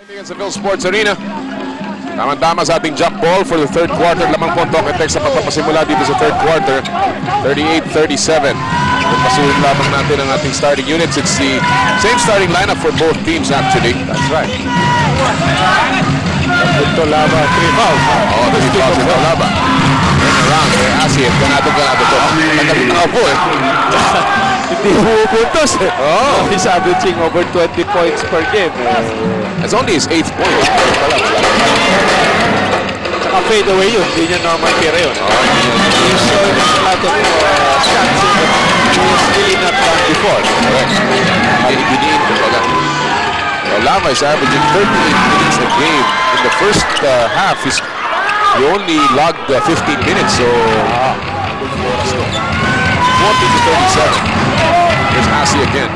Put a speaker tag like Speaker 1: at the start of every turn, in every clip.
Speaker 1: Sa Phil Sports Arena. Tama-tama sa ating jump ball for the third quarter. Lamang po ang Talk and Text sa pagpapasimula dito sa third quarter. 38-37. Pasuhin lamang natin ang ating starting units. It's the same starting lineup for both teams actually. That's right.
Speaker 2: Ito laba, 3 fouls.
Speaker 1: Oh, 3 fouls ito laba. Turn around kay Asif. Ganado to. Nagkabitaw po eh.
Speaker 2: Hindi pupuntos eh. Oh. He's averaging over 20 points per game.
Speaker 1: It's only his 8th point.
Speaker 2: Saka fade away yun. Hindi niya normal tira yun. He's showing us a lot of shots that he was really not done before.
Speaker 1: Correct. Biniin kumbaga. Lama is averaging 38 minutes a game. In the first half, he only logged 15 minutes. So, 40-37. Here's Asi again.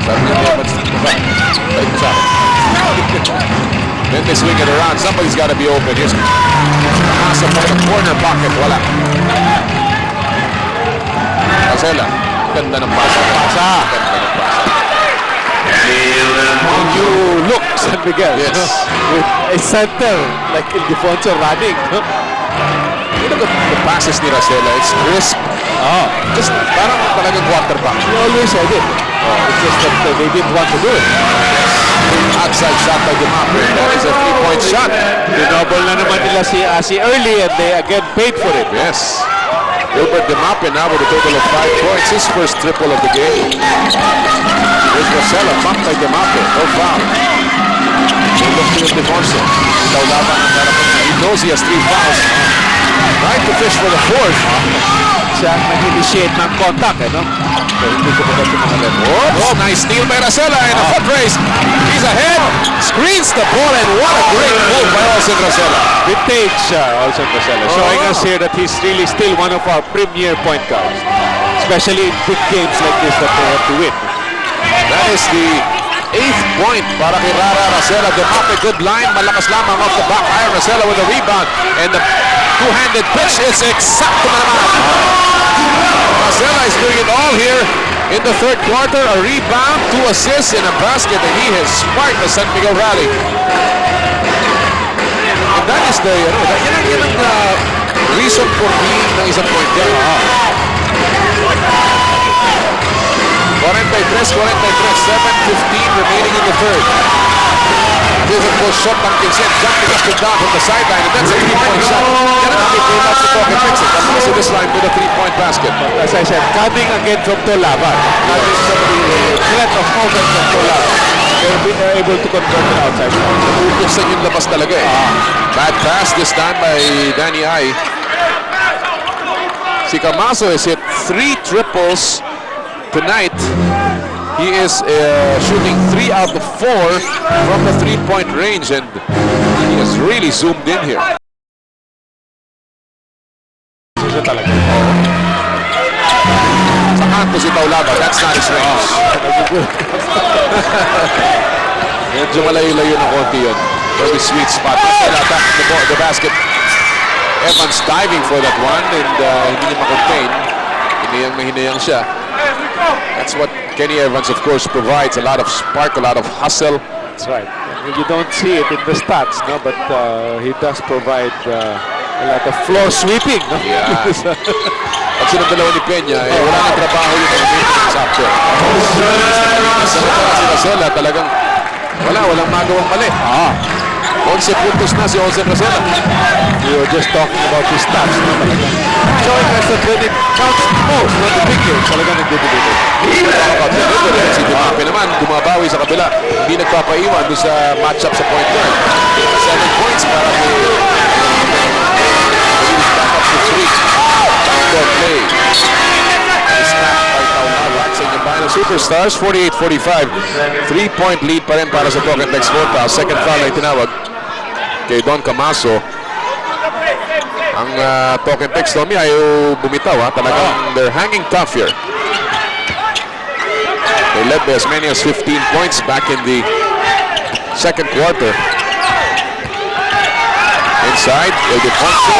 Speaker 1: Then they swing it around. Somebody's got to be open. Here's Asa from the corner pocket. Wala. Marcela. Ganda ng pasa.
Speaker 2: When you look, San Miguel,
Speaker 1: yes.
Speaker 2: With a center like Ildefonso running.
Speaker 1: You look at the passes ni Racela. It's crisp. Just parang talagang quarterback.
Speaker 2: He always said it. It's just that they didn't want to do it.
Speaker 1: Outside shot by Beermen. That is a 3-point shot.
Speaker 2: Dinouble na naman nila si Asi early and they again paid for it.
Speaker 1: Yes. Gilbert Beermen now with a total of 5 points. His first triple of the game. Here's Racela, bumped by Beermen. No foul. They look to Ildefonso. He knows he has 3 fouls. Right to fish for the 4th.
Speaker 2: Siya nag-initiate ng contact, no? So, hindi ko pa mga level.
Speaker 1: Oh, nice steal by Racela in a foot race. He's ahead, screens the ball, and what a great move by Olsen Racela.
Speaker 2: Vintage Olsen Racela. Showing us here that he's really still one of our premier point guards. Especially in big games like this that they have to win.
Speaker 1: That is the 8th point para kay Rara Racela. Beermen, good line, malakas lamang off the back iron. Racela with a rebound, and the two-handed pitch is exacto na naman. Racela is doing it all here in the third quarter. A rebound, 2 assists, and a basket, and he has sparked the San Miguel rally. And that is the, yan ang reason for being ng isang point guard. 43-43, 7:15 remaining in the third. Difficult shot ng Vincent, jumping up and down from the sideline, and that's a 3-point shot. Yan ang pretty much the Talk and Text. Comes to this line with a 3-point basket.
Speaker 2: As I said, coming again from Tolaban. Coming from the threat of movement from Tolaban. They're able to control it outside.
Speaker 1: Utusan yung labas talaga eh. Bad pass this time by Danny Ai. Si Camaso has hit 3 triples tonight. He is shooting 3 out of 4 from the 3-point range, and he has really zoomed in here. Sa kanto si Taulaba, that's not his range. Medyo malayo-layo ng konti yun. Very sweet spot. Attack the basket. Evans diving for that one, and hindi niya makontain. Hinayang siya. That's what Kenny Evans, of course, provides. A lot of spark, a lot of hustle.
Speaker 2: That's right. You don't see it in the stats, no, but he does provide a lot of floor sweeping. No?
Speaker 1: Yeah. Pag sinagdalawa ni Peña, wala nang trabaho yung maintenance after. Si Racela talagang walang magawang mali. 11 puntos na si Olsen Racela.
Speaker 2: We were just talking about his stats. No? Showing us that when it counts most, not the big games, talagang nagdideliver.
Speaker 1: Si Beermen naman, dumabawi sa kabila. Hindi nagpapaiwan doon sa matchup sa point guard. 7 points para kay back up to 3. Backdoor play. Snap by Taulaba sa inyong bayan ng Superstars. 48-45. 3-point lead pa rin para sa Talk and Text Phonepals. Second foul ay tinawag kay Don Camaso. Ang Talk and Text Tommy ayaw bumitaw. Talagang they're hanging tough here. They led by as many as 15 points back in the second quarter. Inside, Ildefonso.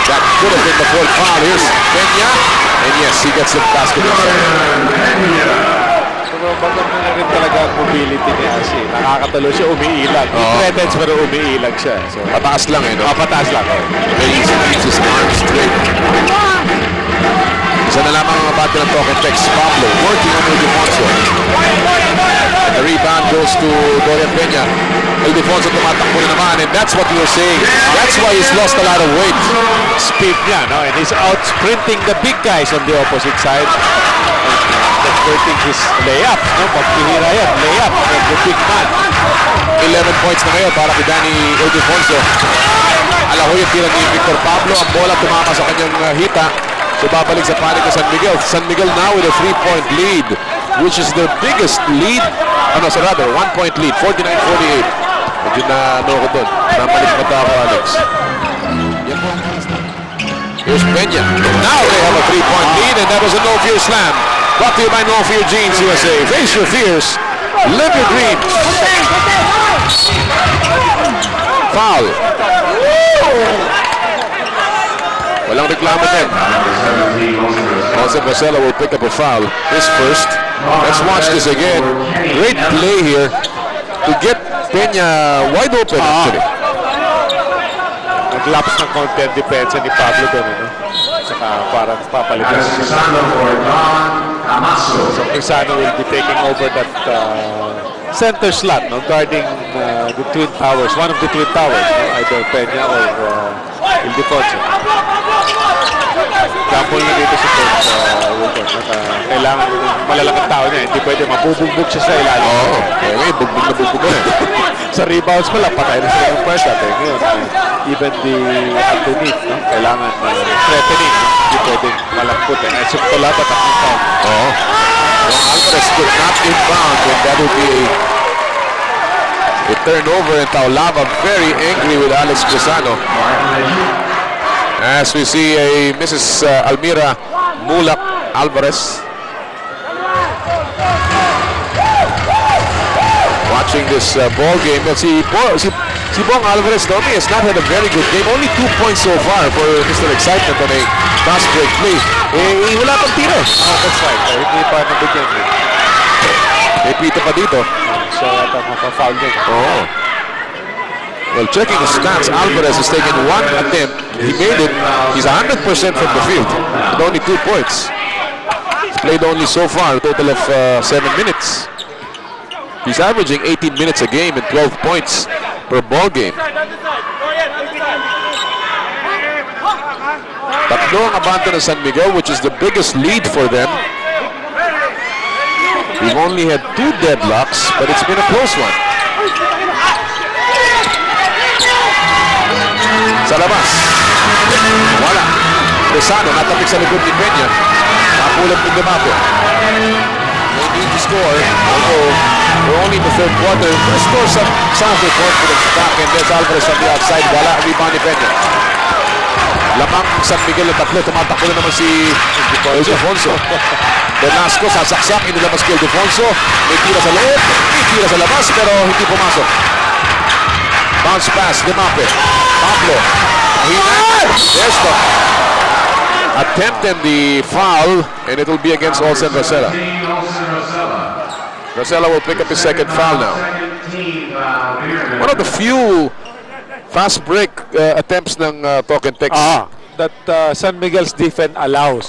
Speaker 1: That could have been the 4th foul. Here's Peña. And yes, he gets the basket.
Speaker 2: Pero maganda na rin talaga ang mobility niya kasi nakakatalo siya, umiilag. He threatens pero umiilag siya. So,
Speaker 1: Pataas lang no?
Speaker 2: pataas lang.
Speaker 1: He keeps his arms straight. Isa na lamang ang bate ng Talk and Text. Pablo working on Ildefonso. The rebound goes to Dorian Peña. Ildefonso tumatakbo na naman, and that's what we were saying. That's why he's lost a lot of weight.
Speaker 2: Speed niya, no? And he's out sprinting the big guys on the opposite side. Converting his layup, no? Pagpihira yan, layup of the big man.
Speaker 1: 11 points na ngayon para kay Danny Ildefonso. Alahoy yung tira ni Victor Pablo. Ang bola tumama sa kanyang hita. So babalik sa panig ng San Miguel. San Miguel now with a 3-point lead, which is their biggest lead. So rather, 1-point lead, 49-48. Medyo na ko doon. Namalik mata ako, Alex. Yan po ang here's Peña. Now they have a 3-point lead, and that was a no-fear slam. Brought to you by No Fear Jeans USA. Face your fears. Live your dreams. Foul. Walang reklamo din. Jose Marcelo will pick up a foul. His first. Let's watch this again. Great play here to get Peña wide open actually.
Speaker 2: Nag-laps ng content defense ni Pablo doon, no? Saka parang papalitan. So Pisano will be taking over that center slot, no? Guarding the Twin Towers, one of the Twin Towers, no? Either Peña or Ildefonso. Example na dito si Coach Wilton. Kailangan malalaking tao niya. Hindi pwede mabubugbog siya sa ilalim.
Speaker 1: Oo. Okay, bugbog na bugbog na eh.
Speaker 2: Sa rebounds pa lang, patay na sila ng Pwersa. Ngayon, even the underneath, no? Kailangan threatening. No? Hindi pwedeng malangkot. Sumtola pa takong foul.
Speaker 1: Oo. Alvarez could not inbound, and that would be a turnover, and Taulava very angry with Alex Pisano. As we see a Mrs. Almira Mulak Alvarez watching this ball game. Si Bong Alvarez has not had a very good game. Only 2 points so far for Mr. Excitement on a fast break play. Wala pang tira.
Speaker 2: That's right. Hindi pa nabigyan niya.
Speaker 1: May pita pa dito.
Speaker 2: So, ito mapa-foul din.
Speaker 1: Oh. Well, checking the stats, Alvarez has taken one attempt. He made it. He's 100% from the field with only 2 points. He's played only so far a total of 7 minutes. He's averaging 18 minutes a game and 12 points per ball game. Tatlo ang abante ng San Miguel, which is the biggest lead for them. We've only had 2 deadlocks, but it's been a close one. Sa labas. Wala. Pisano, natapik sa likod ni Peña. Napulot ni Demapo. They need to score. Although, we're only in the third quarter. Restore some of their confidence back. And there's Alvarez on the outside. Wala. Rebound ni Peña. Lamang San Miguel na tatlo. Tumatakbo na naman si Ildefonso. Velasco, sasaksak. Inilabas kay Ildefonso. May tira sa loob. May tira sa labas. Pero hindi pumasok. Bounce pass, Demape. Pablo. There's the attempt and the foul, and it will be against Olsen Rosella. Rosella will pick up his second foul now. One of the few fast break attempts ng Talk and Text.
Speaker 2: That San Miguel's defense allows.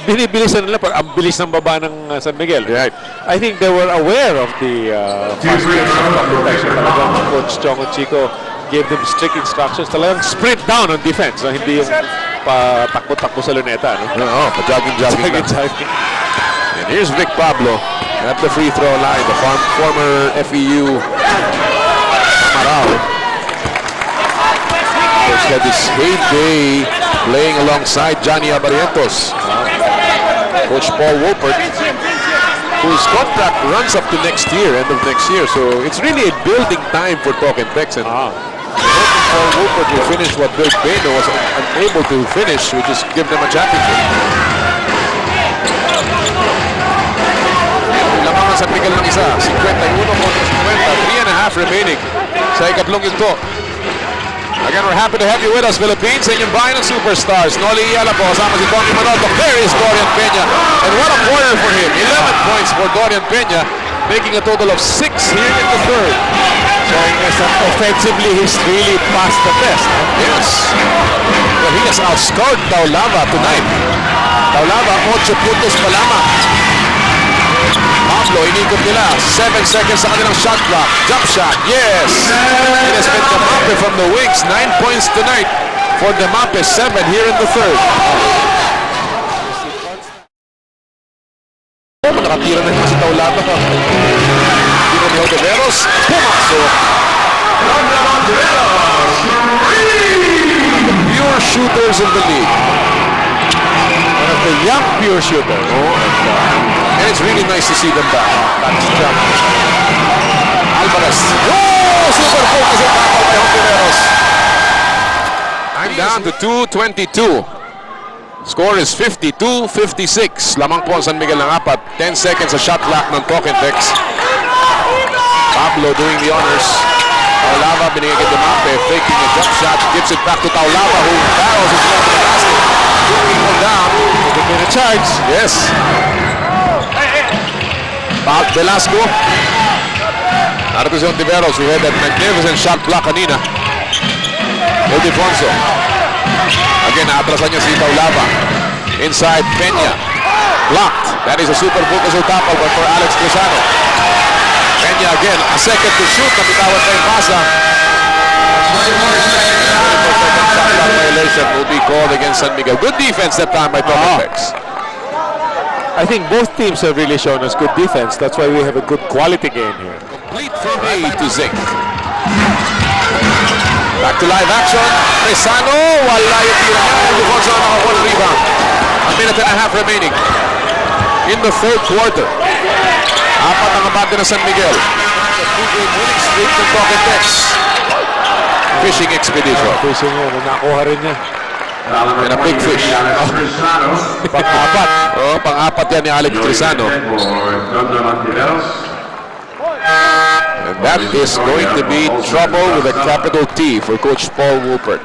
Speaker 2: Binibilisan nila, ang bilis ng baba ng San Miguel.
Speaker 1: Right.
Speaker 2: I think they were aware of the fast break of protection. Talagang Coach Chong and Chico gave them strict instructions. Talagang sprint down on defense. No? Hindi yung patakbo-takbo sa luneta. No?
Speaker 1: Pa-jogging lang. And here's Vic Pablo at the free throw line. The former FEU Amaral. He's had this heyday playing alongside Johnny Abarientos. Coach Paul Wolpert, whose contract runs up to next year, end of next year. So it's really a building time for Talk and Text. And Paul Wolpert will finish what Bill Payne was unable to finish, which is give them a championship. Lamang ang San Miguel ng isa, 51 kontra 50, 3.5 remaining sa ikatlong yugto. Again, we're happy to have you with us, Philippines, sa inyong bayan ng superstars. Noli Iyala po, kasama si Tommy Manolto. There is Dorian Peña. And what a quarter for him. 11 points for Dorian Peña, making a total of 6 here in the third.
Speaker 2: Showing us that offensively, he's really past the test.
Speaker 1: Yes. Well, he has outscored Taulava tonight. Taulava, 8 puntos pa lamang. Pablo, inikot nila. 7 seconds sa kanilang shot clock. Jump shot, yes. It has been Demape from the wings. 9 points tonight for Demape. 7 here in the third. Nakatira na ito si Taulava. Tira ni Odeveros. Pumasok. The pure shooters in the league.
Speaker 2: One of the young pure shooters.
Speaker 1: And it's really nice to see them back. That's jump. Alvarez. Oh, super focus at tackle by Hontiveros. I'm down to 2:22. Score is 52-56. Lamang po ang San Miguel ng 4. 10 seconds sa shot clock ng Tokentex. Pablo doing the honors. Taulava binigay kay Demape, faking a jump shot, gives it back to Taulava, who barrels his way to the basket. 2 people down.
Speaker 2: Give me a charge.
Speaker 1: Yes. Velasco. Narito si Hontiveros, who had that magnificent shot block kanina. Ildefonso. Again, naatrasan niya si Taulava. Inside, Peña. Blocked. That is a super focus on top but for Alex Trizano. Peña again, a second to shoot. Nabitawan pa yung pasa. Shot block violation will be called against San Miguel. Good defense that time by Tokentex.
Speaker 2: I think both teams have really shown us good defense. That's why we have a good quality game here.
Speaker 1: Complete from A to Z. Back to live action. Trizano, wala yung tira niya. Ildefonso nakakuha ng rebound. A minute and a half remaining in the third quarter. 4 ang abante ng San Miguel. The 2-game winning streak ng Tokentex. Fishing expedition.
Speaker 2: Fishing yun. Nakuha rin niya.
Speaker 1: And a big fish.
Speaker 2: Pang-apat.
Speaker 1: Oh, pang-apat yan ni Alex Trizano. And that is going to be trouble with a capital T for Coach Paul Woolpert.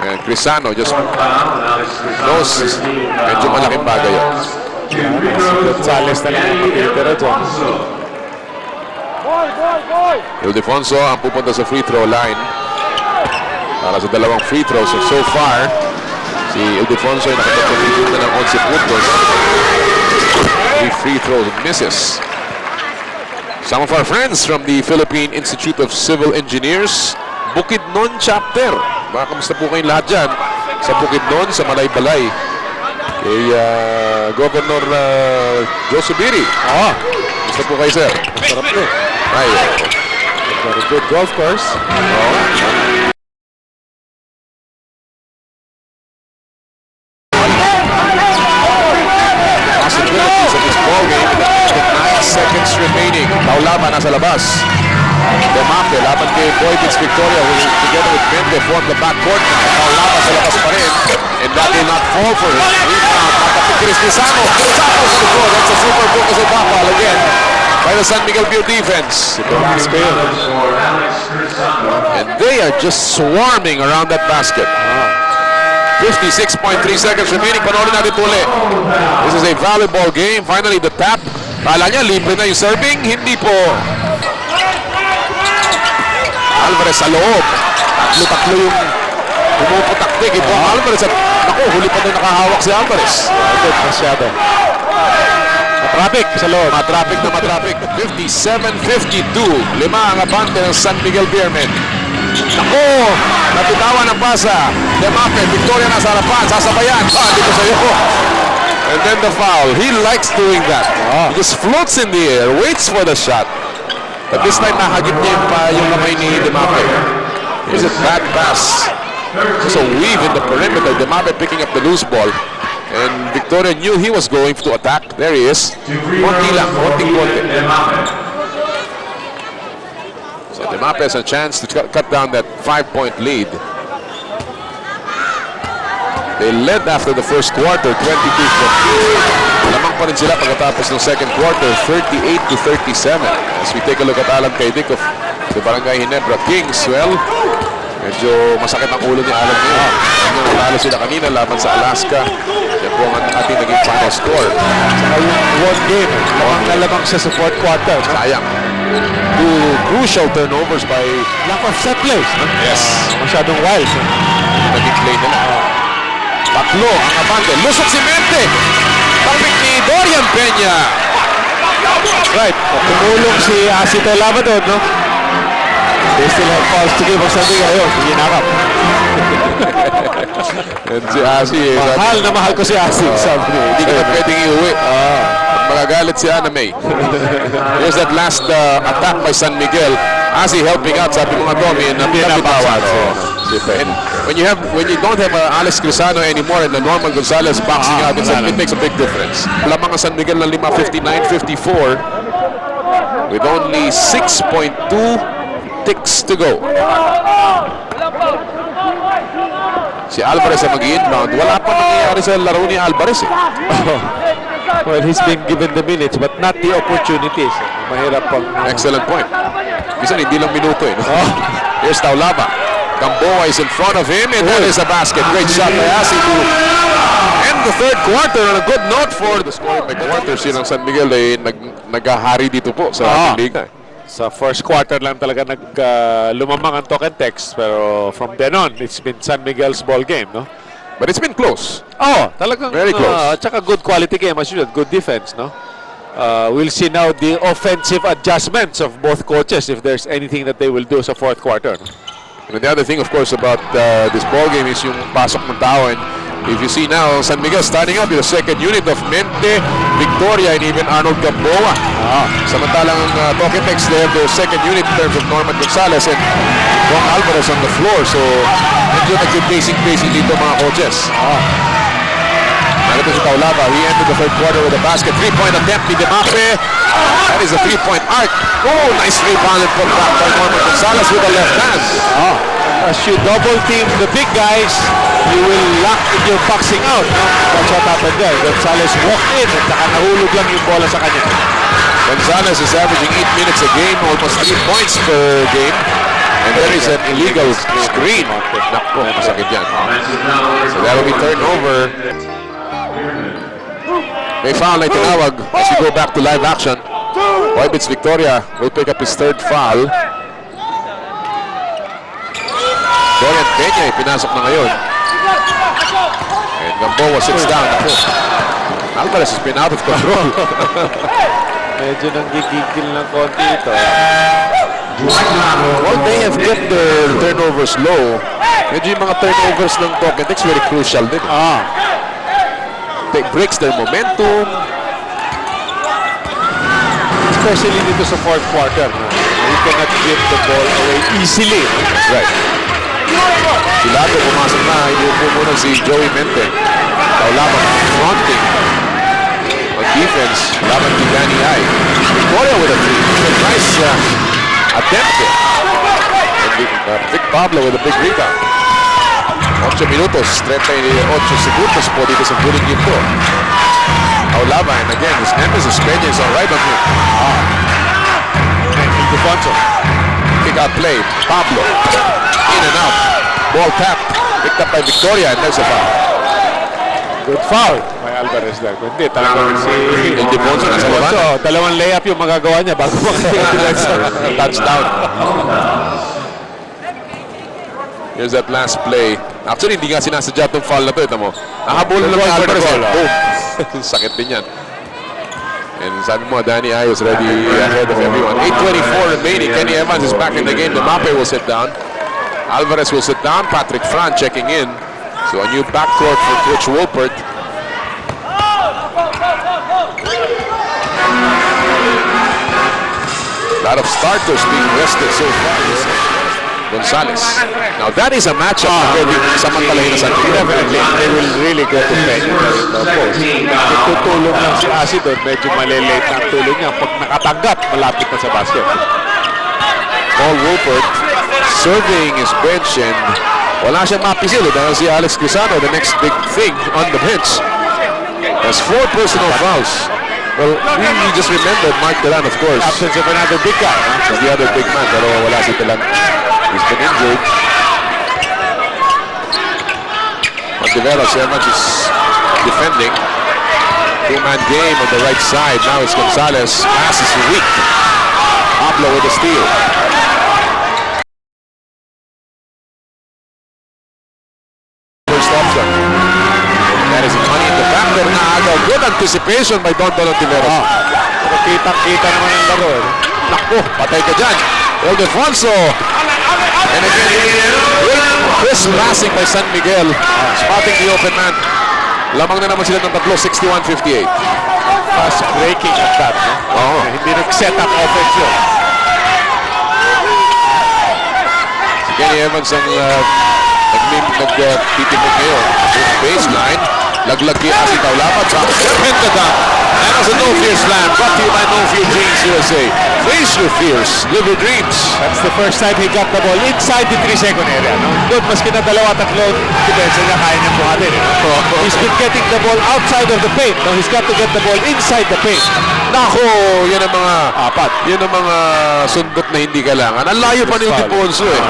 Speaker 1: And Trizano just knows medyo malaking bagay yun.
Speaker 2: Gonzales na lang ang matitira dyan.
Speaker 1: Ildefonso ang pupunta sa free throw line para sa dalawang free throws. So far, si Ildefonso ay nakapagpapilip na ng 11 puntos. 3 free throws misses. Some of our friends from the Philippine Institute of Civil Engineers, Bukidnon Chapter. Mga kamusta po kayong lahat dyan? Sa Bukidnon, sa Malaybalay. Kay Governor Josubiri. Kamusta po kayo, sir?
Speaker 2: Masarap yun.
Speaker 1: Ay,
Speaker 2: Very good golf course.
Speaker 1: Possibilities of this ball game with 9 seconds remaining. Taulava nasa labas. Demape laban kay Boyditz Victoria, who together with Mende form the backcourt. Taulava sa labas pa rin. And that will not fall for him. Rebound. Nakapikris ni Sano. Sano sa likod. That's a super focus of Bapal again by the San Miguel Pure defense. And they are just swarming around that basket. 56.3 seconds remaining. Panoorin natin po ulit. This is a volleyball game. Finally, the tap. Kala niya, libre na yung serving. Hindi po. Alvarez sa loob. Tatlo-tatlo yung pumuputaktik. Ito ang Alvarez. At naku, huli pa doon nakahawak si Alvarez.
Speaker 2: Good masyado. Matraffic sa loob.
Speaker 1: Matraffic na matraffic. 57-52. 5 ang abante ng San Miguel Beermen. Naku, napitawan ang pasa. Demape, Victoria nasa harapan. Sasabayan. Dito sa'yo. And then the foul. He likes doing that. He just floats in the air, waits for the shot. But this time, nahagip niya yung kamay ni Demape. Here's a bad pass. There's a weave in the perimeter. Demape picking up the loose ball. And Victoria knew he was going to attack. There he is. Konti lang. Konting-konti. So Demape has a chance to cut down that 5-point lead. They led after the first quarter, 22-14. Lamang pa rin sila pagkatapos ng second quarter, 38-37. As we take a look at Alan Kaidik of the Barangay Ginebra Kings. Well, medyo masakit ang ulo ni Alan ngayon. Natalo sila kanina laban sa Alaska. Yan po ang ating naging final score.
Speaker 2: Saka yung one game, lamang siya sa fourth quarter. No?
Speaker 1: Sayang. Two crucial turnovers by
Speaker 2: Lack of set plays. No?
Speaker 1: Yes.
Speaker 2: Masyadong wild. No?
Speaker 1: Naging play nila. Tatlo ang abante. Lusot si Mente. Tapik ni Dorian Peña.
Speaker 2: Right. Tumulong si Asito Labador, no? They still have calls to give or something. Ayun, ginakap.
Speaker 1: And si Asi,
Speaker 2: Mahal na mahal ko si Asi. Sabi niya.
Speaker 1: hindi ka na pwedeng iuwi. Magagalit si Ana May. Here's that last attack by San Miguel. Asi helping out, sabi mga Tommy, and
Speaker 2: Pinabawat.
Speaker 1: And when you don't have Alex Crisano anymore and the Norman Gonzalez boxing out, it makes a big difference. Lamang ang San Miguel ng 5:59-54 with only 6.2 ticks to go. Si Alvarez ang mag-inbound. Wala pa nangyayari sa laro ni Alvarez eh.
Speaker 2: Well, he's been given the minutes but not the opportunities. Mahirap pang...
Speaker 1: Excellent point. Minsan hindi lang minuto eh. No? Here's Taulaba. Gamboa is in front of him and that is a basket. Great shot by Asi to end the third quarter on a good note for the scoring by quarters. Yun ang San Miguel ay nag-ahari dito po sa ating liga.
Speaker 2: Sa first quarter lang talaga lumamang ang talk and text, pero from then on, it's been San Miguel's ball game, no?
Speaker 1: But it's been close.
Speaker 2: Oh, talagang
Speaker 1: very close.
Speaker 2: Tsaka good quality game as usual, good defense, no? We'll see now the offensive adjustments of both coaches if there's anything that they will do sa fourth quarter.
Speaker 1: And the other thing, of course, about this ball game is yung pasok ng tao. And if you see now, San Miguel starting up with the second unit of Mente, Victoria, and even Arnold Gamboa. Samantalang Toketex, they have their second unit in terms of Norman Gonzalez and Juan Alvarez on the floor. So, medyo nag-pacing dito mga coaches. Narito si Taulaba. He entered the third quarter with a basket. Three-point attempt ni Demape. That is a three-point arc. Oh, nice rebound and put back by Norman Gonzalez with a left hand.
Speaker 2: As you double team the big guys, you will lock in your boxing out. No? That's what happened there. Gonzalez walked in at saka nahulog lang yung bola sa kanya.
Speaker 1: Gonzalez is averaging 8 minutes a game, almost 3 points per game. And there is an illegal screen. Naku, masakit yan. So that'll be turnover. May foul na itinawag as we go back to live action. Oibits Victoria will pick up his third foul. Dorian Peña pinasok na ngayon. And Gamboa sits down. Alvarez has been out of control.
Speaker 2: Medyo nanggigigil ng konti ito.
Speaker 1: Well, they have kept their turnovers low. Medyo yung mga turnovers ng Toketex very crucial din. It breaks their momentum.
Speaker 2: Especially dito sa fourth quarter. No? You cannot give the ball away easily.
Speaker 1: That's right. Si Lago pumasok na. Inuupo muna si Joey Mente. Taulaba fronting on defense. Laban ni Danny Ay. Victoria with a three. Nice attempt there. And Vic Pablo with a big rebound. 8 minutos, 38 segundos po dito sa Buling game to. Taulaba, and again, his emphasis Peña is all right on him. And Defonso. Kick out play. Pablo. In and out. Ball tapped. Picked up by Victoria, and there's a foul.
Speaker 2: Good foul by Alvarez there. Hindi, talagang si
Speaker 1: Defonso nasa baba.
Speaker 2: Dalawang layup yung magagawa niya bago
Speaker 1: touchdown. Here's that last play. Actually, hindi nga sinasadya itong foul na ito. Ito mo. Nakabulan lang ng Alvarez. Boom. Sakit din yan. And sabi mo, Danny Ay was ready ahead of everyone. 8:24 remaining. Kenny Evans is back in the game. Demape will sit down. Alvarez will sit down. Patrick Fran checking in. So a new backcourt for Coach Wolpert. A lot of starters being rested so far. Gonzalez. Now that is a matchup na pwede samantalahin na sa team.
Speaker 2: Definitely, they will really go to play. Tutulong lang si Asi doon, medyo malilate na ang tulong niya. Pag nakatanggap, malapit na sa basket.
Speaker 1: Paul Wolpert serving his bench and wala siyang mapisil dahil si Alex Crisano, the next big thing on the bench. Has 4 personal fouls. Well, we just remembered Mark Telan, of course.
Speaker 2: Absence of another big guy.
Speaker 1: He's the other big man, pero wala si Telan. He's been injured. Ontiveros, Evans is defending. Two-man game on the right side. Now it's Gonzalez. Pass is weak. Pablo with the steal. First option. That is money in the back there na agaw. Good anticipation by Don Ontiveros.
Speaker 2: Pero kitang-kita naman ang laro.
Speaker 1: Naku, patay ka dyan. Ildefonso. And again, crisp passing by San Miguel. Spotting the open man. Lamang na naman sila ng tatlo, 61-58.
Speaker 2: Fast breaking at that. No? Hindi nag-set up offense yun.
Speaker 1: Si Kenny Evans ang nagtitimog ngayon. Baseline. Laglag kaya si Taulapat. Pin the dunk. And as a No Fear Slam, brought to you by No Fear Jeans USA. Face your fears, live your dreams.
Speaker 2: That's the first time he got the ball inside the 3-second area. No? Good, maski na dalawa, tatlo, depensa niya, kaya niyang buhatin. He's been getting the ball outside of the paint. Now he's got to get the ball inside the paint.
Speaker 1: Nako, yan ang mga apat. Yan ang mga sundot na hindi kailangan. Ang layo pa ni Ildefonso eh.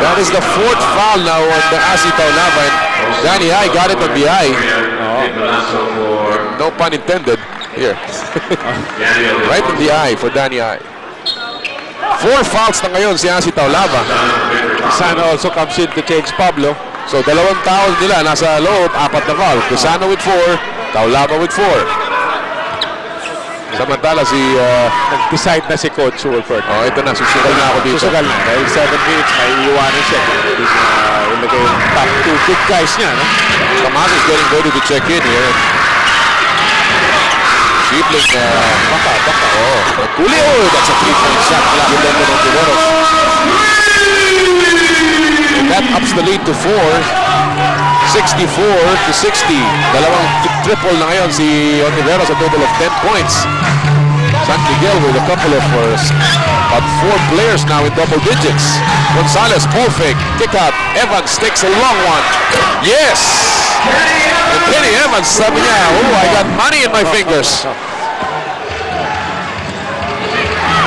Speaker 1: That is the fourth foul now on the Asi Taulava. And Danny High got it on the eye. No pun intended. Here. Right in the eye for Danny High. 4 fouls na ngayon si Asi Taulava.
Speaker 2: Sana also comes in to change Pablo.
Speaker 1: So dalawang tao nila nasa loob, 4 na foul. Cusano with 4, Taulava with 4. Samantala si
Speaker 2: Nag-decide na si Coach Wolford.
Speaker 1: oh, ito na, susugal na ako dito.
Speaker 2: Susugal na. Dahil 7 minutes, may iiwanan siya. Ilagay yung top 2 big guys niya. No?
Speaker 1: Tomas is getting ready to check in here. Shibling, baka. Oh, Kuli, oh, that's a 3-point shot. Malaki doon ng Ontiveros. That ups the lead to 4. 64-60. Dalawang triple na ngayon si Ontiveros, a total of 10 points. San Miguel with a couple of about 4 players now in double digits. Gonzalez, ball fake, kick out. Evans takes a long one. Yes! And Kenny Evans, sabi niya, oh, I got money in my fingers.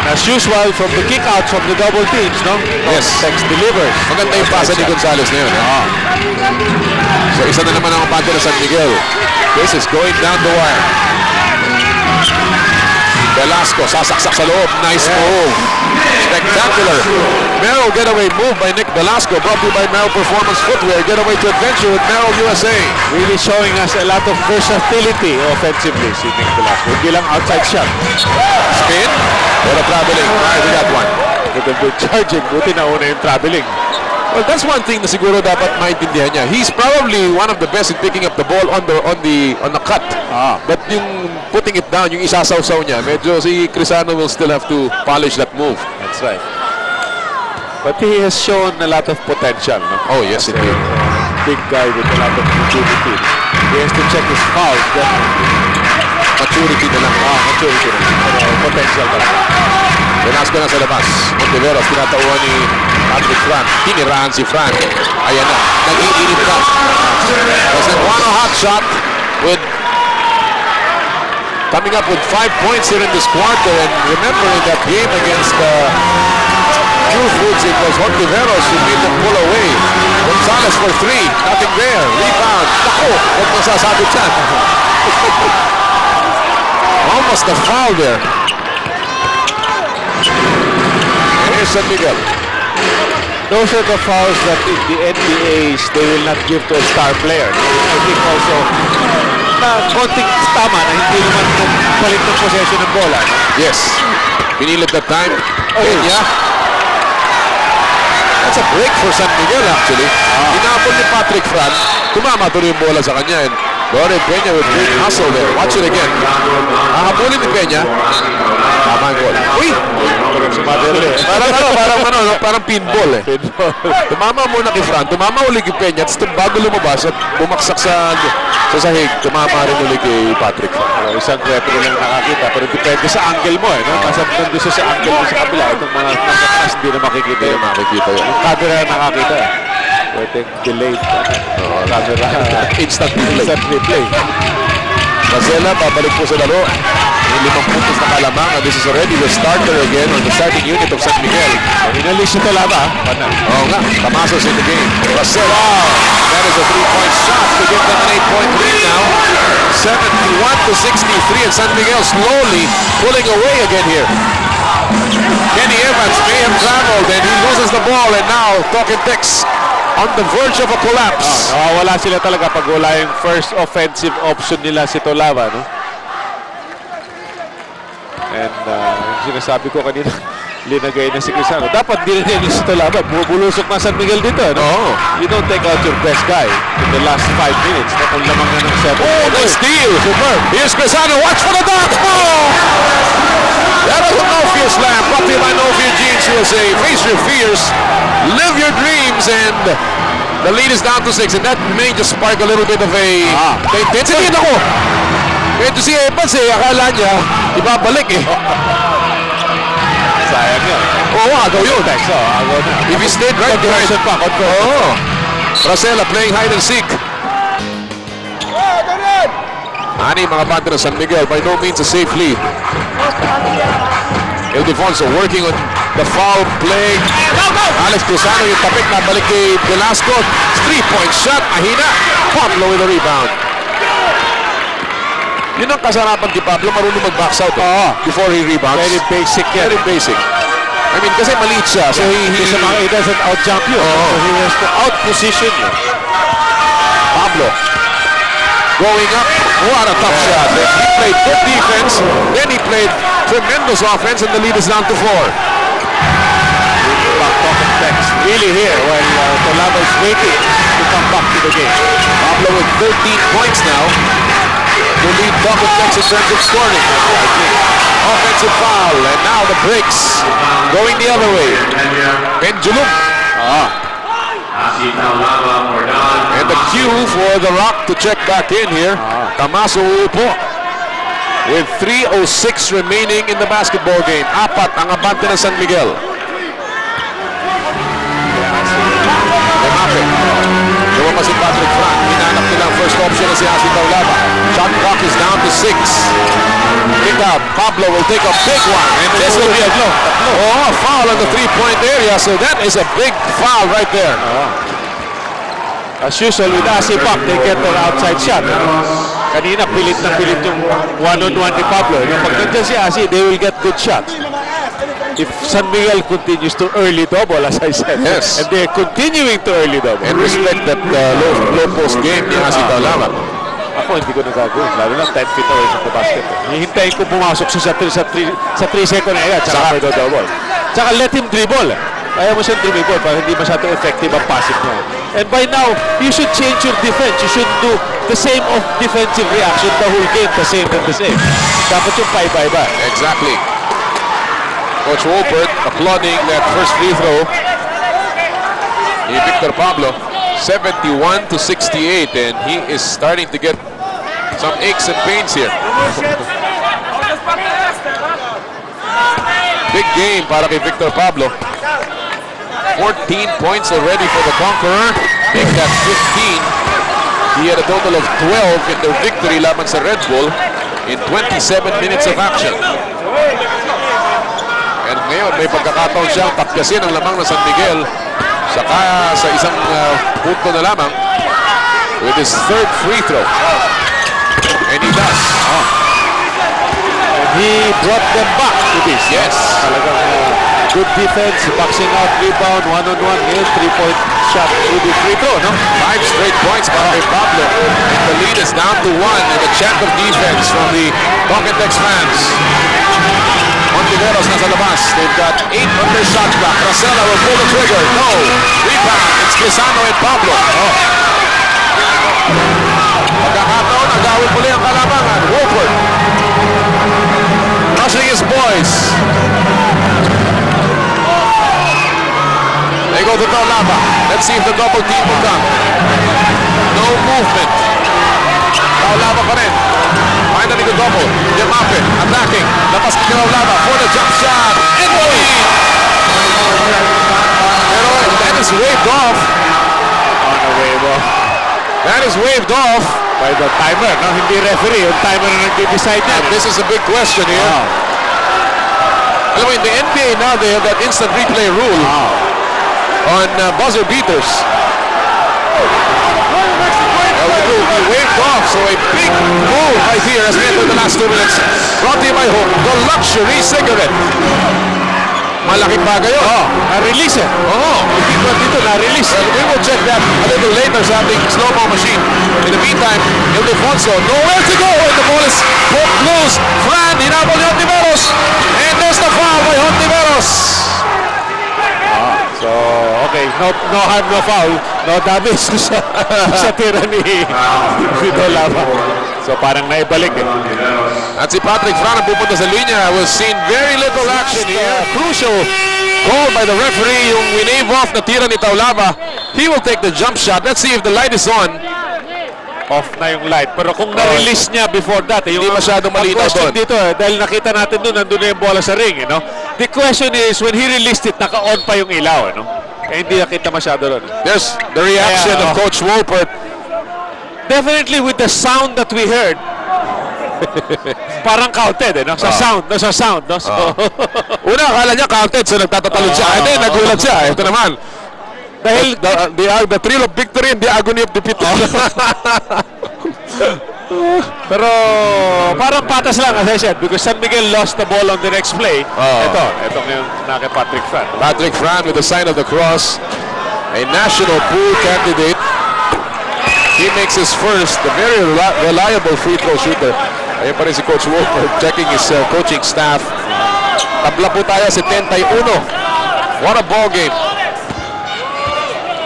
Speaker 2: As usual, from the kickouts from the double teams, no?
Speaker 1: Yes.
Speaker 2: Tex delivers.
Speaker 1: Maganda yung pasa ni Gonzalez na yun. So isa na naman ang bante ng San Miguel. This is going down the wire. Velasco, sasaksak sa loob. Nice move. Spectacular. Merrill getaway move by Nick Velasco. Brought to you by Merrill Performance Footwear. Getaway to adventure with Merrill USA.
Speaker 2: Really showing us a lot of versatility offensively, si Nick Velasco. Hindi lang outside shot.
Speaker 1: Spin. Pero traveling. Right, we got one.
Speaker 2: Good charging. Buti na una yung traveling.
Speaker 1: Well, that's one thing na siguro dapat maintindihan niya. He's probably one of the best in picking up the ball on the cut. But yung putting it down, yung isasawsaw niya, medyo si Crisano will still have to polish that move.
Speaker 2: That's right. But he has shown a lot of potential. No?
Speaker 1: Oh, yes, indeed.
Speaker 2: Big guy with a lot of maturity. He has to check his fouls.
Speaker 1: Maturity na lang.
Speaker 2: Maturity na lang. Pero potential pa lang.
Speaker 1: Velasco na sa labas. Ontiveros, tinatauhan ni Patrick Fran. Tinirahan si Fran. Ayan na. Nag-iinip ka. There's a hot shot with coming up with 5 points here in this quarter. And remember in that game against True Foods, it was Ontiveros who made them pull away. Gonzalez for 3. Nothing there. Rebound. Naku! Huwag masasabi dyan. Almost a foul there. Here's San Miguel.
Speaker 2: Those are the fouls that in the NBAs they will not give to a star player. I think also na konting tama na hindi naman palit ng possession ng bola. No?
Speaker 1: Yes. Pinilit that time. Peña. That's a break for San Miguel actually. Inabot ni Patrick Fran. Tumama tuloy yung bola sa kanya. And Loren Peña with great hustle there. Watch it again. Hahabulin ni Peña. Tama ang goal. Uy! Parang pinball eh. Tumama muna kay Fran. Tumama uli kay Peña. Tapos bago lumabas at bumaksak sa sahig. Tumama rin uli kay Patrick.
Speaker 2: Isang referee lang nakakita. Pero depende sa angle mo eh. No? Kasi nandun siya sa angle mo sa kabila. Itong mga nasa hindi na makikita yun. Yung camera nakakita eh. Pwedeng delayed.
Speaker 1: Camera. Instant replay.
Speaker 2: Instant replay.
Speaker 1: Marcela, babalik po sa laro. May 5 puntos na kalamangan. This is already the starter again on the starting unit of San Miguel.
Speaker 2: Inalis ito laba.
Speaker 1: Oo nga, Tamaso's in the game. Pwersa. That is a 3-point shot to give them an 8-point lead now. 71-63, and San Miguel slowly pulling away again here. Kenny Evans may have traveled and he loses the ball, and now Talking Tex on the verge of a collapse.
Speaker 2: Wala sila talaga pag wala yung first offensive option nila si Tolava, no? And yung sinasabi ko kanina, linagay na si Cristiano. Dapat din rin si Tolava. Bubulusok na San Miguel dito, no?
Speaker 1: Oo.
Speaker 2: You don't take out your best guy in the last 5 minutes. Na kung lamang na ng 7.
Speaker 1: Oh, nice steal!
Speaker 2: Superb!
Speaker 1: Here's Cristiano, watch for the dunk! Oh! That was a no-fear slam, brought to you by No-Fear Jeans USA. Face your fears, live your dreams, and the lead is down to 6, and that may just spark a little bit of a... Tingin ako! Ito si Evans akala niya, ibabalik
Speaker 2: Sayang yan.
Speaker 1: Oo, agaw yun.
Speaker 2: Agaw na.
Speaker 1: If he stayed right behind... Oo. Rosella playing hide and seek. Mga bante ng San Miguel, by no means a safe lead. Ildefonso working on the foul play. Alex Cruzano yung tapik na balik kay Velasco. 3-point shot, mahina. Pablo with a rebound. Yun ang kasarapan ni Pablo, marunong mag-box out before he rebounds.
Speaker 2: Very basic yan.
Speaker 1: Very basic. I mean, kasi maliit siya. So
Speaker 2: he doesn't out-jump you. So he has to out-position you.
Speaker 1: Pablo going up. What a tough shot. He played good defense. Then he played tremendous offense, and the lead is down to 4.
Speaker 2: Really here when Tolava is waiting to come back to the game.
Speaker 1: Pablo with 13 points now to lead Talking Tex in terms of scoring. Offensive foul, and now the breaks going the other way. Pendulum. And the cue for the Rock to check back in here. Tamaso uupo with 3:06 remaining in the basketball game. 4 ang abante ng San Miguel. Lumabas si Patrick Frank. Hinanap nila ang first option na si Asi Taulava. Shot clock is down to 6. Kick out. Pablo will take a big one. And this will be a foul on the 3-point area. So that is a big foul right there.
Speaker 2: As usual with Asi Pop, they get an outside shot. Kanina pilit na pilit yung one-on-one ni Pablo. Pag nandiyan si Asi, they will get good shots. If San Miguel continues to early double, as I said,
Speaker 1: yes,
Speaker 2: and they're continuing to early double,
Speaker 1: and respect that low post game ni Asi Taulava.
Speaker 2: Ako hindi ko nagagawin, lalo na 10 feet away from the basket. Hihintayin ko pumasok siya sa 3 second area, tsaka may double. Tsaka let him dribble. Kaya mo siyang dribble para hindi masyadong effective ang passing niya. And by now, you should change your defense. You should do the same of defensive reaction the whole game, the same and the same. Dapat yung paiba-iba.
Speaker 1: Exactly. Coach Wolpert applauding that first free throw. Victor Pablo, 71-68, and he is starting to get some aches and pains here. Big game para kay Victor Pablo. 14 points already for the Conqueror. Make that 15. He had a total of 12 in their victory laban sa Red Bull in 27 minutes of action. And ngayon, may pagkakataon siyang takyasin ang lamang ng San Miguel saka sa isang punto na lamang with his third free throw. And he does.
Speaker 2: And he brought them back to this.
Speaker 1: Yes.
Speaker 2: Talagang good defense, boxing out, rebound, one-on-one, 3-point shot with the free throw, no?
Speaker 1: 5 straight points para kay Pablo. And the lead is down to 1 and a chant of defense from the Talking Tex fans. Montiveros nasa labas. They've got 8 on their shot clock. Rosella will pull the trigger. No. Rebound. It's Crisano and Pablo. Pagkakataon, agawin muli ang kalamangan. Wolford. Rushing his boys. They go to Taulava. Let's see if the double team will come. No movement. Taulava pa rin. Finally the double. Yamape attacking. Labas kay Taulava for the jump shot. And the lead. Pero that is waved off.
Speaker 2: On the wave off.
Speaker 1: That is waved off.
Speaker 2: by the timer, no? Hindi referee, yung timer na nag-decide yan.
Speaker 1: This is a big question here. Alam mo, in the NBA now, they have that instant replay rule on buzzer beaters. It will be waved off, so a big move right here as we enter the last 2 minutes. Brought to you by Home, the luxury cigarette. Malaking bagay yun.
Speaker 2: Na-release eh. Dito na-release.
Speaker 1: Well, we will check that a little later sa ating slow-mo machine. In the meantime, Ildefonso, nowhere to go, and the ball is put loose. Fran, hinabol ni Hontiveros. And there's the foul by Hontiveros.
Speaker 2: So, okay, no harm, no foul, no damage sa tira ni Vidolava. So, parang naibalik eh.
Speaker 1: At si Patrick Fran ang pupunta sa linya. Was seen very little action here. Crucial call by the referee. Yung winave off na tira ni Taulava. He will take the jump shot. Let's see if the light is on.
Speaker 2: Off na yung light. Pero kung na-release niya before that,
Speaker 1: Hindi masyadong malinaw doon.
Speaker 2: dito dahil nakita natin doon, nandun na yung bola sa ring, no? The question is, when he released it, naka-on pa yung ilaw, no? Eh, hindi nakita masyado doon.
Speaker 1: There's the reaction of Coach Wolpert.
Speaker 2: Definitely with the sound that we heard, parang counted, no? Sa sound, no? So,
Speaker 1: Una, akala niya counted, so nagtatatalon siya. And then, nagulat siya. Ito naman. Dahil the thrill of victory and the agony of defeat.
Speaker 2: pero parang patas lang, as I said, because San Miguel lost the ball on the next play. Ito yung kay Patrick Fran.
Speaker 1: Patrick Fran with the sign of the cross. A national pool candidate. He makes his first, a very reliable free throw shooter. Ayan pa rin si Coach Wolford checking his coaching staff. Tabla po tayo 71. What a ball game.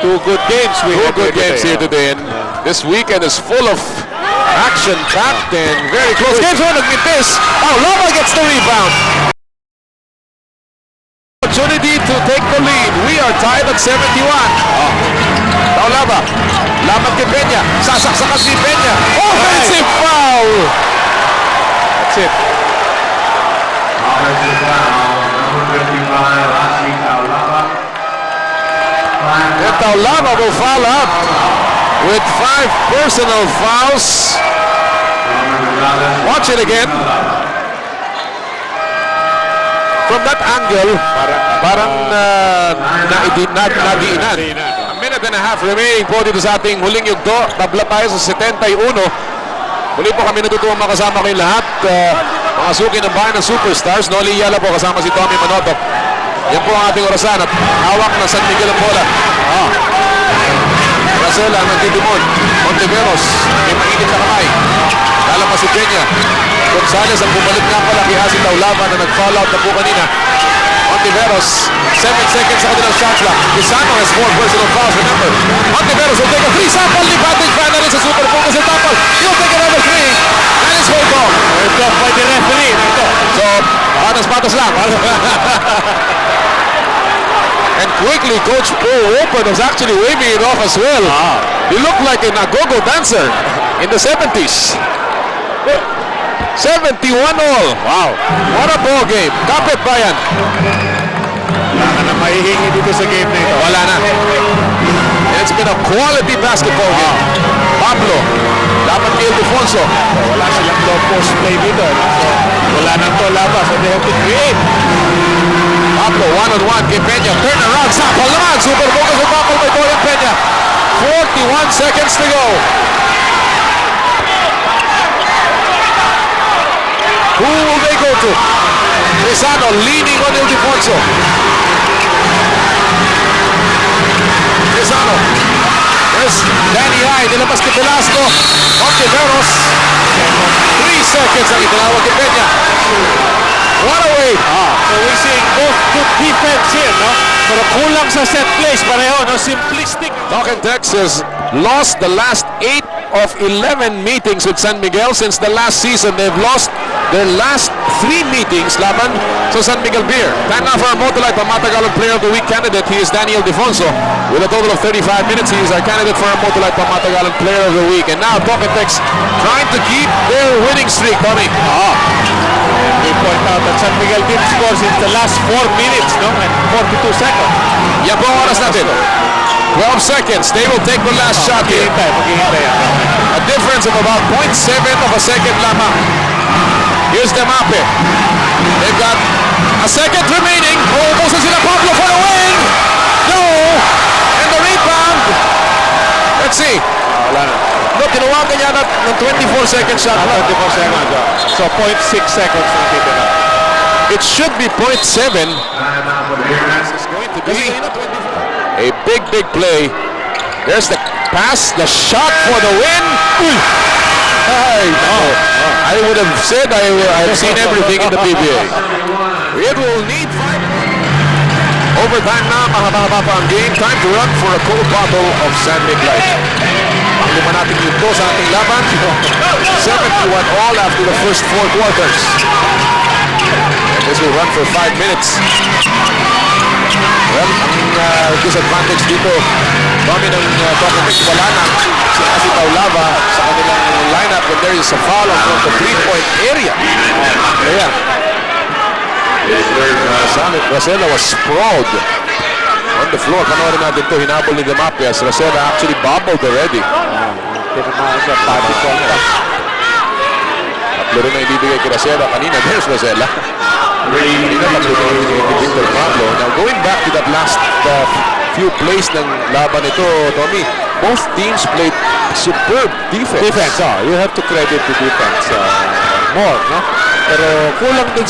Speaker 2: Two good games
Speaker 1: here today. And this weekend is full of action-packed and very close games. Nagmintis. Lava gets the rebound. Opportunity to take the lead. We are tied at 71. Taulava. Laban kay Peña. Sasaksakan si Peña. Offensive foul.
Speaker 2: That's it.
Speaker 3: Offensive foul. Number 55, Ashley Taulava.
Speaker 1: And Taulava will foul up with 5 personal fouls. Watch it again. From that angle, parang nadiinan. A minute and a half remaining po dito sa ating huling yugto. Tabla tayo sa 71. Muli po kami natutuwang makasama kayong lahat. Mga suki ng bayan ng Superstars. Noli Yala po kasama si Tommy Manotok. Yan po ang ating orasan at hawak na San Miguel ang bola. Rosela nagtitimon. Monteveros, may mainit na kamay. Lalabas si Peña. Gonzales ang bumalik nga pala kay Asi Taulava na nag-foul out na po kanina. Monteveros, 7 seconds sa kanilang shot clock. Isano has 4 personal fouls, remember. Monteveros will take a 3 sample ni Patrick Fran na rin sa Super Bowl kasi tapal. He'll take another 3. That is hold off.
Speaker 2: Hold off by the referee.
Speaker 1: So, patas-patas lang. And quickly, Coach Paul Wolpert was actually waving it off as well. He looked like an agogo dancer in the 70s. 71 all. Wow. What a ball game. Kapit ba yan?
Speaker 2: Wala ka na mahihingi dito sa game na ito.
Speaker 1: Wala na. And it's been a quality basketball game. Pablo, laban kay Ildefonso.
Speaker 2: Wala silang low post play dito. So, wala nang to labas. So they have to create.
Speaker 1: Pablo, one-on-one kay Peña. Turn around. Sapal naman. Super focus on Pablo by Dorian Peña. 41 seconds to go. Who will they go to? Rizano leaning on Ildefonso. Rizano. There's Danny High. Nilabas kay Velasco. Monteveros. 3 seconds ang itinawag kay Peña. What a wait.
Speaker 2: So we're seeing both good defense here, no? Pero kulang sa set plays. Pareho, no? Simplistic.
Speaker 1: Talk and Texas lost the last 8 of 11 meetings with San Miguel since the last season. They've lost their last 3 meetings laban sa San Miguel Beer. Time now for our Motolite Pamatagalog Player of the Week candidate. He is Daniel Defonso. With a total of 35 minutes, he is our candidate for our Motolite Pamatagalog Player of the Week. And now Talk and Tex trying to keep their winning streak, Tommy.
Speaker 2: We point out that San Miguel did score since the last 4 minutes, no? And 42 seconds.
Speaker 1: Yan po ang oras natin. 12 seconds. They will take the last shot here.
Speaker 2: Maghihintay yan.
Speaker 1: A difference of about 0.7 of a second lamang. Here's the Mape. They've got a second remaining. Almost sila Pablo for the win. No! And the rebound. Let's see.
Speaker 2: Wala na.
Speaker 1: No, tinawagan niya ng 24 second shot.
Speaker 2: 24 seconds. So 0.6 seconds na titira.
Speaker 1: It should be 0.7.
Speaker 3: Timeout for the Beermen.
Speaker 1: It's going to be a big play. There's the pass, the shot for the win. Ay, no. I would have said I've seen everything in the PBA. It will need 5. Overtime na, mahaba-haba pa ang game. Time to run for a cold bottle of San Miguel. Lima natin ito sa ating laban. 71 all after the first 4 quarters. And this will run for 5 minutes. Well, ang disadvantage dito, dami ng Toketex, wala na si Taulava sa kanilang lineup when there is a foul on the 3-point area. Ayan. Rosella was sprawled on the floor. Panoorin natin ito, hinabol ni Demape as Rosella actually bobbled already.
Speaker 2: Tinamaan siya, body contact.
Speaker 1: Tatlo rin ang ibibigay kay Rosella. Kanina, there's Rosella. Kanina, tatlo rin ang ibibigay kay Victor Pablo. Now, going back to that last few plays ng laban ito, Tommy, both teams played superb defense.
Speaker 2: You have to credit the defense more, no? Pero kulang din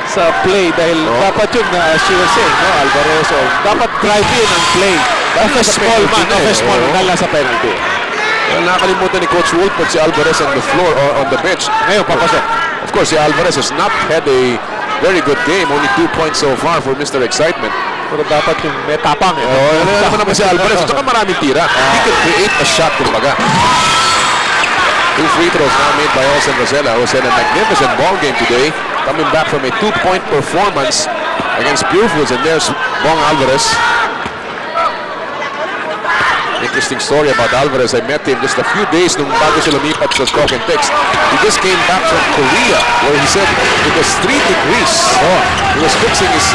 Speaker 2: sa play dahil dapat yun na as you were saying, no, Alvarez, dapat drive in ang play. Of a small man, dahil nasa penalty.
Speaker 1: Well, nakalimutan ni Coach Wolford si Alvarez on the floor or on the bench.
Speaker 2: Ngayon, papasok.
Speaker 1: Of course, si Alvarez has not had a very good game. Only 2 points so far for Mr. Excitement.
Speaker 2: Pero dapat yung may tapang.
Speaker 1: Ano naman si Alvarez? At saka maraming tira. He can create a shot, kumbaga. 2 free throws now made by Olsen Rosella, who had a magnificent ball game today, coming back from a 2-point performance against Purefields. And there's Bong Alvarez. Interesting story about Alvarez. I met him just a few days nung bago siya lumipat sa Toketex. He just came back from Korea where he said it was 3 degrees. He was fixing his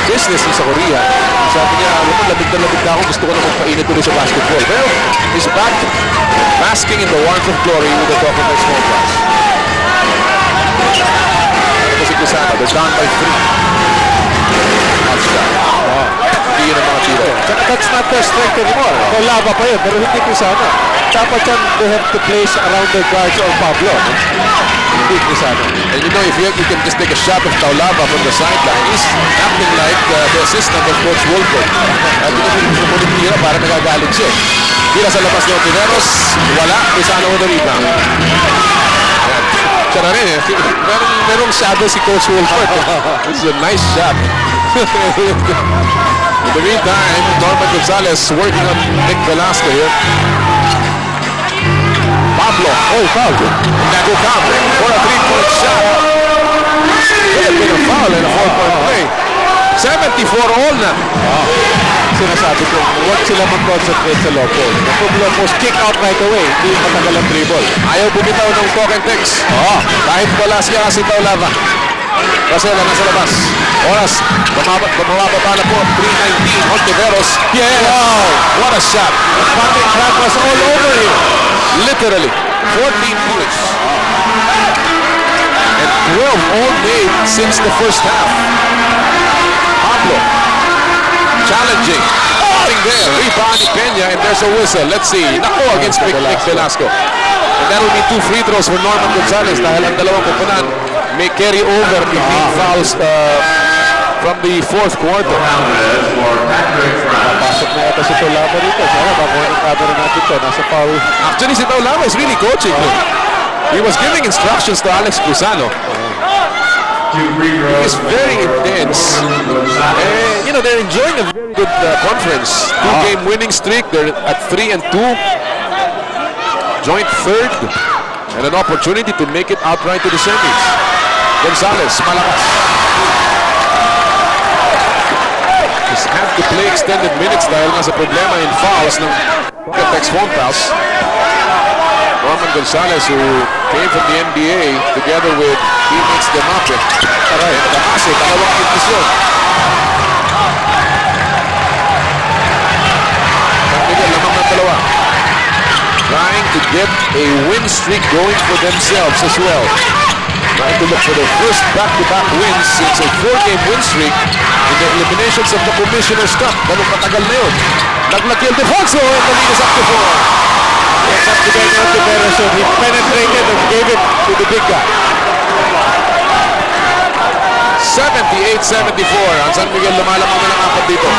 Speaker 1: business sa Korea. Sabi niya, lamig na ako. Gusto ko na magpainit ulit sa basketball. Well, he's back basking in the warmth of glory with the Toketex Phonepals. Ito si Crisano. They're down by 3. Hindi yun ang mga tira.
Speaker 2: That's not their strength anymore. Lava pa yun, pero hindi Crisano. Dapat yan, they have to place around their guards or Pablo. Hindi Crisano.
Speaker 1: And you know, if you can just take a shot of Taulava from the sideline, he's acting like the assistant of Coach Wolford. At pinag-ibig sa muling tira para nagagalit siya. Tira sa labas ni Otiveros, wala, Crisano on the rebound. Siya na rin eh. Merong shadow si Coach Wolford. This is a nice shot. In the meantime, Norman Gonzalez working on Nick Velasco here. Pablo, foul. That will count for a 3-point shot. Could have been a foul and a 4-point play. 74 all na.
Speaker 2: Sinasabi ko, huwag sila mag-concentrate sa low post. Kung low post, kick out right away. Hindi matagal ang dribble.
Speaker 1: Ayaw bumitaw ng Toketex. Kahit wala siya kasi Taulava. Rosella nasa labas. Oras, bumababa na po. 3:19. Ontiveros.
Speaker 2: Yes!
Speaker 1: Wow! What a shot.
Speaker 2: The batting track was all over him.
Speaker 1: Literally. 14 points. And 12 all made since the first half. Pablo. Challenging. Nothing there. Rebound ni Peña and there's a whistle. Let's see. Nako against Nick Velasco. And that will be 2 free throws for Norman Gonzalez dahil ang dalawang kupunan may carry over the fouls from the 4th quarter.
Speaker 2: Pasok na yata si Taulava dito. Sana bago ang camera natin ito. Nasa foul.
Speaker 1: Actually, si Taulava is really coaching. He was giving instructions to Alex Crisano. It's very intense. And, you know, they're enjoying a very good conference. 2-game winning streak. They're at 3-2. Joint 3rd. And an opportunity to make it outright to the semis. Gonzalez, malakas. He's had to play extended minutes dahil nga sa problema in fouls ng Toketex Phonepals. Norman Gonzalez, who came from the NBA together with teammates Demape. Aray, Damase, dalawang intisyon. get a win streak going for themselves as well. Trying to look for their first back-to-back wins since a 4-game win streak in the eliminations of the Commissioner's Cup. Ganun katagal na yun. Naglaki ang Defonso and the lead is up to 4.
Speaker 2: Yes, up to Beermen. He penetrated and gave it to the big guy.
Speaker 1: 78-74. Ang San Miguel lumalamang na ng apat dito.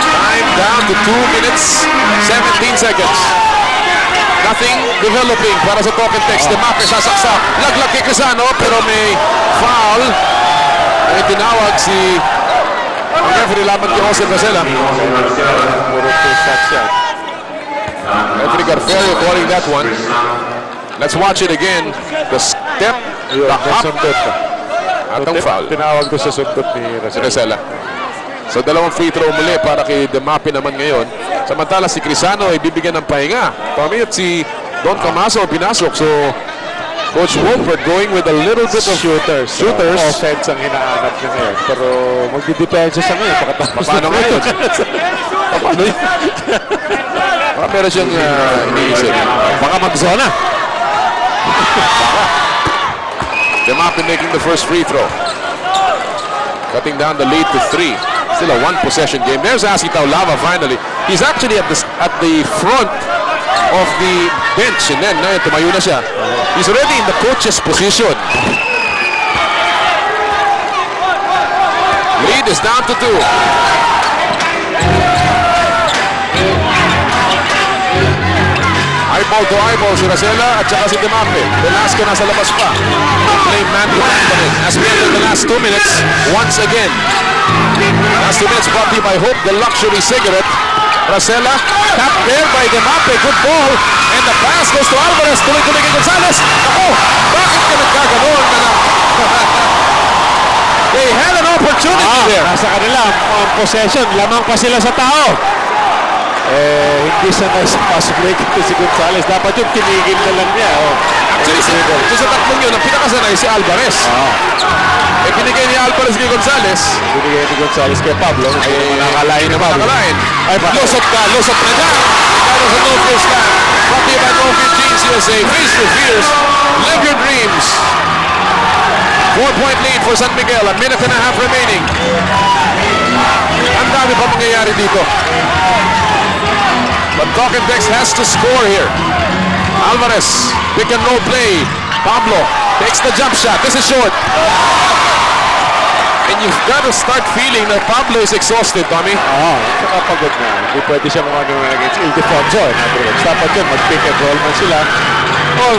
Speaker 1: Time down to 2 minutes, 17 seconds. Nothing developing para sa talk and text. Demape sasaksak. Laglag kay Crisano pero may foul. May tinawag si ang referee laban kay Jose Bracela.
Speaker 2: Puro 2 shots yan.
Speaker 1: Referee Garferio calling that one. Let's watch it again. The step, the hop, at ang foul.
Speaker 2: Tinawag ko sa sundot ni
Speaker 1: Bracela. So dalawang free throw muli para kay Demape naman ngayon. Samantala si Crisano ay bibigyan ng pahinga. Tommy at si Don Camaso pinasok. So Coach Wolford going with a little bit of shooters.
Speaker 2: Offense ang hinahanap niya ngayon. Pero magdidepensa siya ngayon.
Speaker 1: Paano ngayon? Paano yun? Baka meron siyang iniisip.
Speaker 2: Baka mag-zona.
Speaker 1: Demape making the first free throw. Cutting down the lead to 3. Still a one-possession game. There's Asi Taulava finally. He's actually at the front of the bench. And then, tumayo na siya. He's already in the coach's position. Lead is down to 2. Eyeball to eyeball si Racela at saka si Demape. Velasco nasa labas pa. Play man-to-man pa rin. As we enter the last 2 minutes, once again. Last 2 minutes brought to you by Hope, the luxury cigarette. Racela, tapped there by Demape. Good ball. And the pass goes to Alvarez. Tuloy-tuloy kay Gonzalez. Ako, bakit ka nagkaganoon na lang? They had an opportunity there.
Speaker 2: Nasa kanila ang possession. Lamang pa sila sa tao. Hindi siya nice pass break ito si Gonzalez. Dapat yung tinigil na lang niya.
Speaker 1: Actually, sa tatlong yun, ang pinakasanay si Alvarez. Binigay ni Alvarez kay Gonzalez.
Speaker 2: Binigay ni Gonzalez kay Pablo. Nakakalain na Pablo.
Speaker 1: Nakakalain. Ay, lusot na dyan. Ikaw sa No Fear Stand. Brought to you by No Fear Jeans USA. Face your fears. Live your dreams. 4-point lead for San Miguel. A minute and a half remaining. Ang dami pa mangyayari dito. But Talk and Text has to score here. Alvarez, pick and roll play. Pablo takes the jump shot. This is short. And you've got to start feeling that Pablo is exhausted, Tommy.
Speaker 2: Saka pagod na. Hindi pwede siya mga against Ildefonso. Dapat yun, mag-pick and roll man sila. Or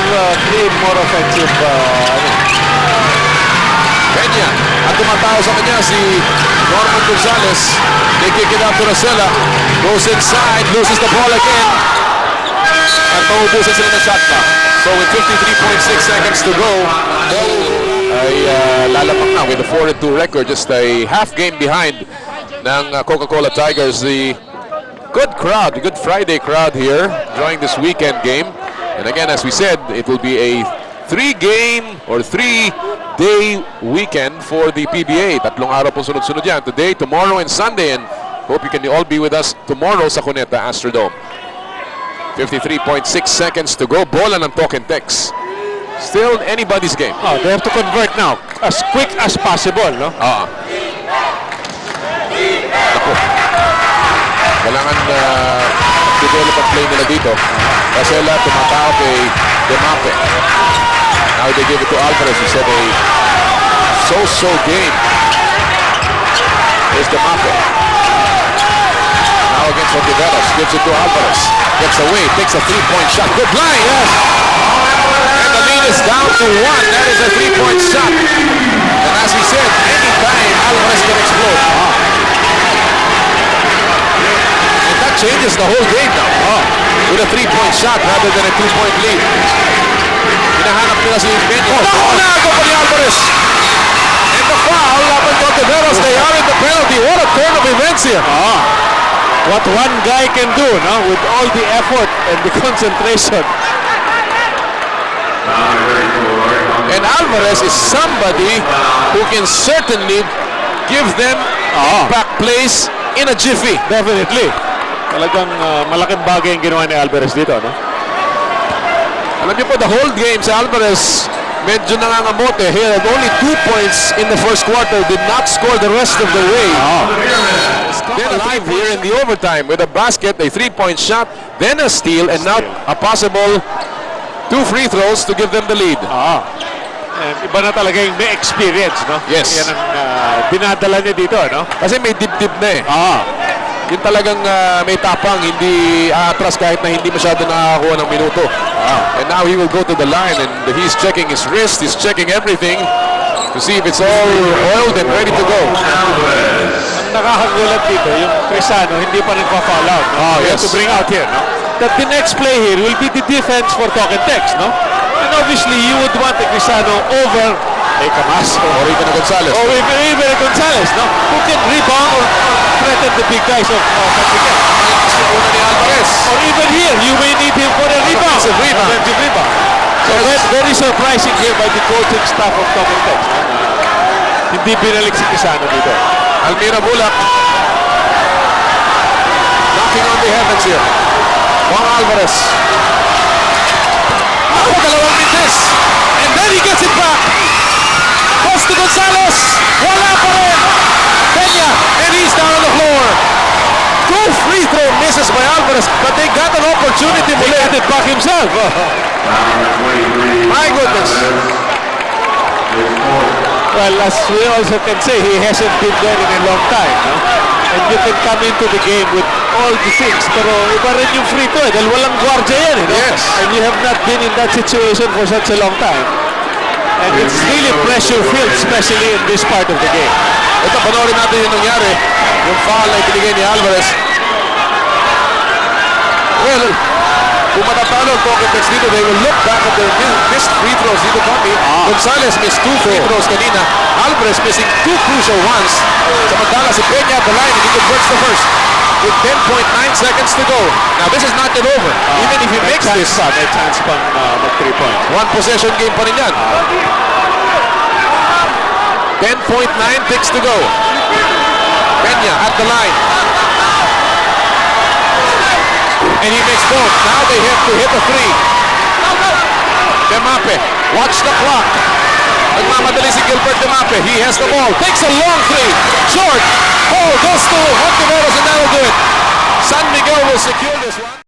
Speaker 2: create more offensive.
Speaker 1: Kenya. At tumatao sa kanya si Norman Gonzalez. They kick it out to Racela. Goes inside, loses the ball again. At maubusan sila ng shot clock. So with 53.6 seconds to go, ay lalapak na with a 4-2 record. Just a half game behind ng Coca-Cola Tigers. The good crowd, good Friday crowd here enjoying this weekend game. And again, as we said, it will be a 3-game or 3-day weekend for the PBA. Tatlong araw po sunod-sunod yan. Today, tomorrow, and Sunday. And hope you can all be with us tomorrow sa Cuneta Astrodome. 53.6 seconds to go. Bola ng Talk and Text. Still anybody's game.
Speaker 2: They have to convert now. As quick as possible, no?
Speaker 1: Ako. Kailangan develop ang play nila dito. Racela tumatao kay Demape. Now they give it to Alvarez. He said a so-so game. Here's Demape. Now against Ontiveros. Gives it to Alvarez. Gets away. Takes a 3-point shot. Good line. Yes. And the lead is down to 1. That is a 3-point shot. And as we said, anytime Alvarez can explode. And that changes the whole game now. With a 3-point shot rather than a 2-point lead. Hinahanap nila si Benyo. Nakunago pa ni Alvarez. And the foul laban to Ontiveros. They are in the penalty. What a turn of events here.
Speaker 2: What one guy can do, no? With all the effort and the concentration.
Speaker 1: And Alvarez is somebody who can certainly give them back plays in a jiffy.
Speaker 2: Definitely. Talagang malaking bagay ang ginawa ni Alvarez dito, no?
Speaker 1: Alam niyo po, the whole game sa Alvarez, medyo nangangamote. He had only 2 points in the first quarter, did not score the rest of the way. Then alive here in the overtime with a basket, a 3-point shot, then a steal, and now a possible 2 free throws to give them the lead.
Speaker 2: And iba na talaga yung may experience, no?
Speaker 1: Yes.
Speaker 2: Yan ang dinadala niya dito, no?
Speaker 1: Kasi may dip-dip na eh. Yung talagang may tapang, hindi atras kahit na hindi masyado nakakakuha ng minuto. And now he will go to the line and he's checking his wrist, he's checking everything to see if it's all oiled and ready to go.
Speaker 2: Ang nakakagulat dito, yung Crisano hindi pa nagpa-foul out. No?
Speaker 1: Yes.
Speaker 2: To bring out here, no? That the next play here will be the defense for talk and text, no? And obviously, you would want a Crisano over a Camaso.
Speaker 1: Or even a Gonzalez.
Speaker 2: Or even a Gonzalez, no? Who can rebound or threaten the big guys of Patrick.
Speaker 1: Una ni Alvarez.
Speaker 2: Or even here, you may need him for a rebound. Offensive rebound. So that's very surprising here by the coaching staff of talk and text. Hindi binalik si Crisano dito.
Speaker 1: Almira Bulak. Knocking on the heavens here. Juan Alvarez. Dalawang minutes. And then he gets it back. Goes to Gonzalez. Wala pa rin. Peña. And he's down on the floor. 2 free throw misses by Alvarez. But they got an opportunity to let it back himself. My goodness.
Speaker 2: Well, as we also can say, he hasn't been there in a long time, no? And you can come into the game with all the things, pero iba rin yung free throw, dahil walang guardia yan, no?
Speaker 1: Yes.
Speaker 2: And you have not been in that situation for such a long time. And it's really pressure-filled, especially in this part of the game.
Speaker 1: Ito, panoorin natin yung nangyari. Yung foul na ibinigay ni Alvarez. Well, kung matatalo ang talk and text dito, they will look back at their missed free throws dito, Tommy. Gonzalez missed 2 free throws kanina. Alvarez missing 2 crucial ones. Samantala si Peña at the line and he converts the first with 10.9 seconds to go. Now this is not yet over. Even if he makes this,
Speaker 2: may chance pang mag 3 points.
Speaker 1: 1 possession game pa rin yan. 10.9 ticks to go. Peña at the line. And he makes both. Now they have to hit a 3. Demape, watch the clock. Nagmamadali si Gilbert Demape. He has the ball. Takes a long 3. Short. Oh, goes to Hontiveros and that'll do it. San Miguel will secure this one.